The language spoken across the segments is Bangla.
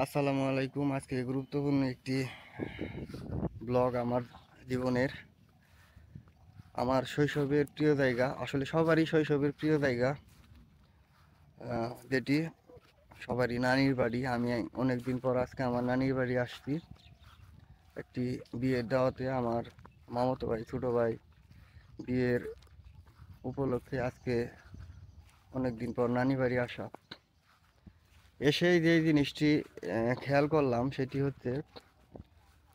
আসসালামু আলাইকুম। আজকে গুরুত্বপূর্ণ একটি ব্লগ আমার জীবনের, আমার শৈশবের প্রিয় জায়গা, আসলে সবারই শৈশবের প্রিয় জায়গা, যেটি সবারই নানির বাড়ি। আমি অনেকদিন পর আজকে আমার নানির বাড়ি আসছি একটি বিয়ের দাওয়াতে। আমার মামাতো ভাই, ছোট ভাই বিয়ের উপলক্ষে আজকে অনেকদিন পর নানি বাড়ি আসা। এসেই যে জিনিসটি খেয়াল করলাম সেটি হচ্ছে,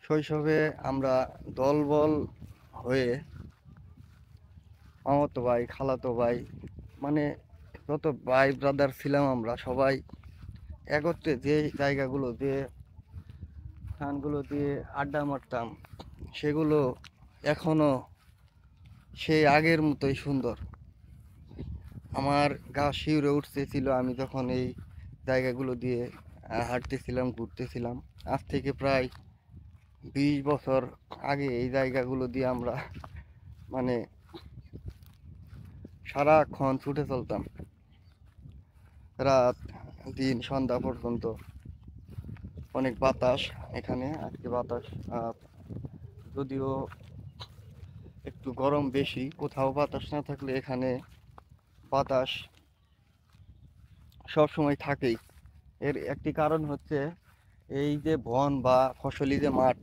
শৈশবে আমরা দলবল হয়ে মামাতো ভাই, খালাতো ভাই, মানে যত ভাই ব্রাদার ছিলাম আমরা সবাই একত্রে যে জায়গাগুলো, যে স্থানগুলো দিয়ে আড্ডা মারতাম, সেগুলো এখনো সেই আগের মতোই সুন্দর। আমার গা শিউরে উঠতেছিল আমি যখন এই জায়গাগুলো দিয়ে হাঁটতেছিলাম, ঘুরতেছিলাম। আজ থেকে প্রায় 20 বছর আগে এই জায়গাগুলো দিয়ে আমরা মানে সারাক্ষণ ছুটে চলতাম, রাত দিন সন্ধ্যা পর্যন্ত। অনেক বাতাস এখানে আজকে, বাতাস যদিও একটু গরম বেশি। কোথাও বাতাস না থাকলে এখানে বাতাস সব সময় থাকেই। এর একটি কারণ হচ্ছে এই যে বন বা ফসলি যে মাঠ,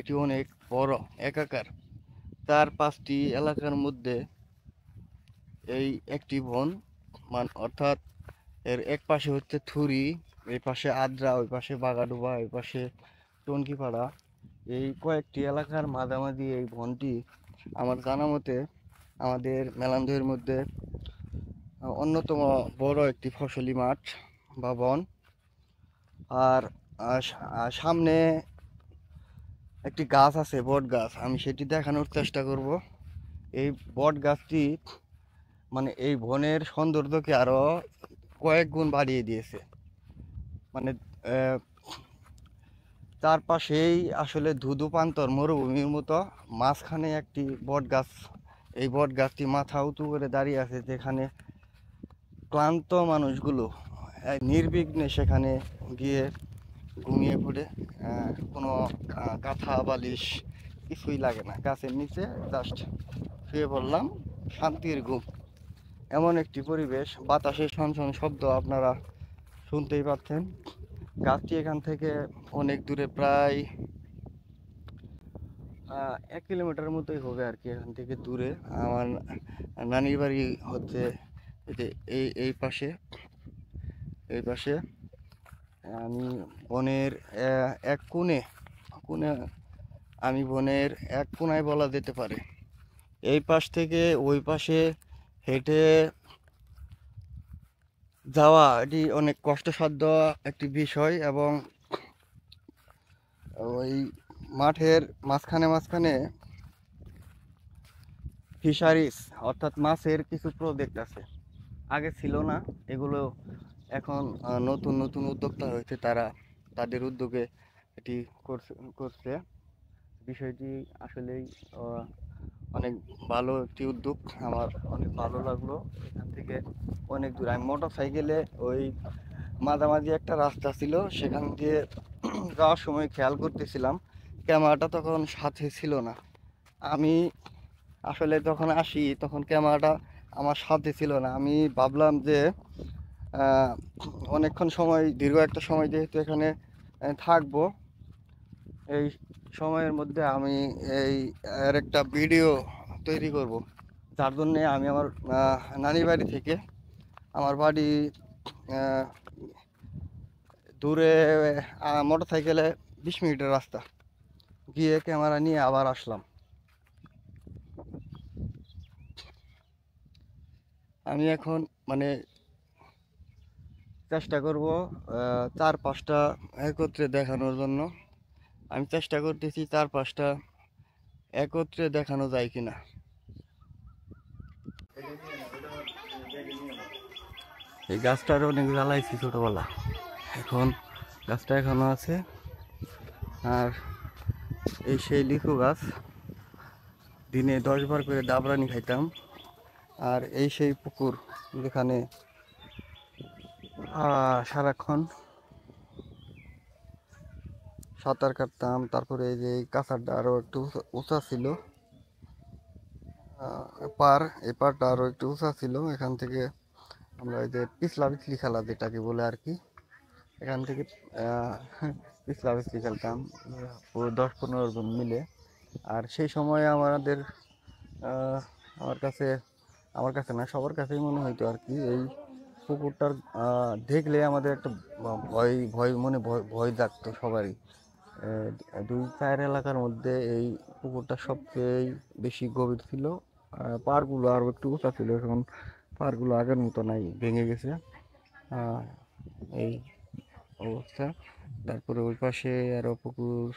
এটি অনেক বড় একাকার। 4-5টি এলাকার মধ্যে এই একটি বন, অর্থাৎ এর এক পাশে হচ্ছে থুরি, এই পাশে আদ্রা, ওই পাশে বাগাডোবা, ওই পাশে টনকিপাড়া। এই কয়েকটি এলাকার মাঝামাঝি এই বনটি আমার জানা মতে আমাদের মেলান্দহের মধ্যে অন্যতম বড় একটি ফসলি মাঠ বা বন। আর সামনে একটি গাছ আছে, বট গাছ। আমি সেটি দেখানোর চেষ্টা করব। এই বট গাছটি মানে এই বনের সৌন্দর্যকে আরো কয়েক গুণ বাড়িয়ে দিয়েছে। মানে চারপাশেই আসলে ধুধু প্রান্তর, মরুভূমির মতো। মাঝখানে একটি বট গাছ, এই বট গাছটি মাথা উঁচু করে দাঁড়িয়ে আছে, যেখানে ক্লান্ত মানুষগুলো নির্বিঘ্নে সেখানে গিয়ে ঘুমিয়ে পড়ে। কোনো কাঁথা বালিশ কিছুই লাগে না, গাছের নিচে জাস্ট শুয়ে পড়লাম, শান্তির ঘুম। এমন একটি পরিবেশ, বাতাসের শনশন শব্দ আপনারা শুনতেই পাচ্ছেন। গাছটি এখান থেকে অনেক দূরে, প্রায় 1 কিলোমিটার মতোই হবে আর কি এখান থেকে দূরে। আমার নানির বাড়ি হচ্ছে এই যে এই পাশে, এই পাশে। আমি বনের এক কোণে কোণে আমি বনের এক কোণায় বলা যেতে পারে। এই পাশ থেকে ওই পাশে হেঁটে যাওয়া এটি অনেক কষ্টসাধ্য একটি বিষয়, এবং ওই মাঠের মাঝখানে মাঝখানে ফিশারিস, অর্থাৎ মাছের কিছু প্রজেক্ট আছে। আগে ছিল না এগুলো, এখন নতুন নতুন উদ্যোক্তা হয়েছে, তারা তাদের উদ্যোগে এটি করছে। বিষয়টি আসলেই অনেক ভালো একটি উদ্যোগ। আমার অনেক ভালো লাগলো। এখান থেকে অনেক দূর, আমি মোটর সাইকেলে ওই মাঝামাঝি একটা রাস্তা ছিল, সেখান দিয়ে যাওয়ার সময় খেয়াল করতেছিলাম, ক্যামেরাটা তখন সাথে ছিল না। আমি আসলে যখন আসি তখন ক্যামেরাটা আমার সাথে ছিল না। আমি ভাবলাম যে আহ, অনেকক্ষণ সময়, দীর্ঘ একটা সময় যেহেতু এখানে থাকবো, এই সময়ের মধ্যে আমি এই এর একটা ভিডিও তৈরি করব। যার জন্যে আমি আমার নানির বাড়ি থেকে আমার বাড়ি আহ, দূরে, মোটর সাইকেলে 20 মিনিটের রাস্তা, গিয়ে ক্যামেরা নিয়ে আবার আসলাম। আমি এখন মানে চেষ্টা করব 4-5টা একত্রে দেখানোর জন্য। আমি চেষ্টা করতেছি 4-5টা একত্রে দেখানো যায় কিনা। এই গাছটার অনেক জ্বালাইছি ছোটবেলা, এখন গাছটা এখনো আছে। আর এই সেই লিচু গাছ, দিনে 10 বার করে ডাবরানি খাইতাম। আর এই সেই পুকুর, যেখানে সারাক্ষণ সাঁতার কাটতাম। তারপরে এই যে এই কাঁচাটা আরও একটু উঁচা ছিল, এই পাড়টা আরও একটু উঁচা ছিল। এখান থেকে আমরা এই যে পিছলা পিছলি খেলা যেটাকে বলে আর কি, এখান থেকে আহ, পিছলা পিছলি খেলতাম পুরো 10-15 জন মিলে। আর সেই সময় আমাদের আহ, আমার কাছে আমার কাছে না, সবার কাছেই মনে হইতো আর কি, এই পুকুরটার দেখলে আমাদের একটা ভয় ভয় মনে ভয় ভয় জাগতো সবারই। 2-4 এলাকার মধ্যে এই পুকুরটা সবচেয়ে বেশি গভীর ছিল। পাড়গুলো আরও একটু উঁচা ছিল, এখন পাড়গুলো আগের মতো নাই, ভেঙে গেছে। আহ, এই অবস্থা। তারপরে ওই পাশে আরো পুকুর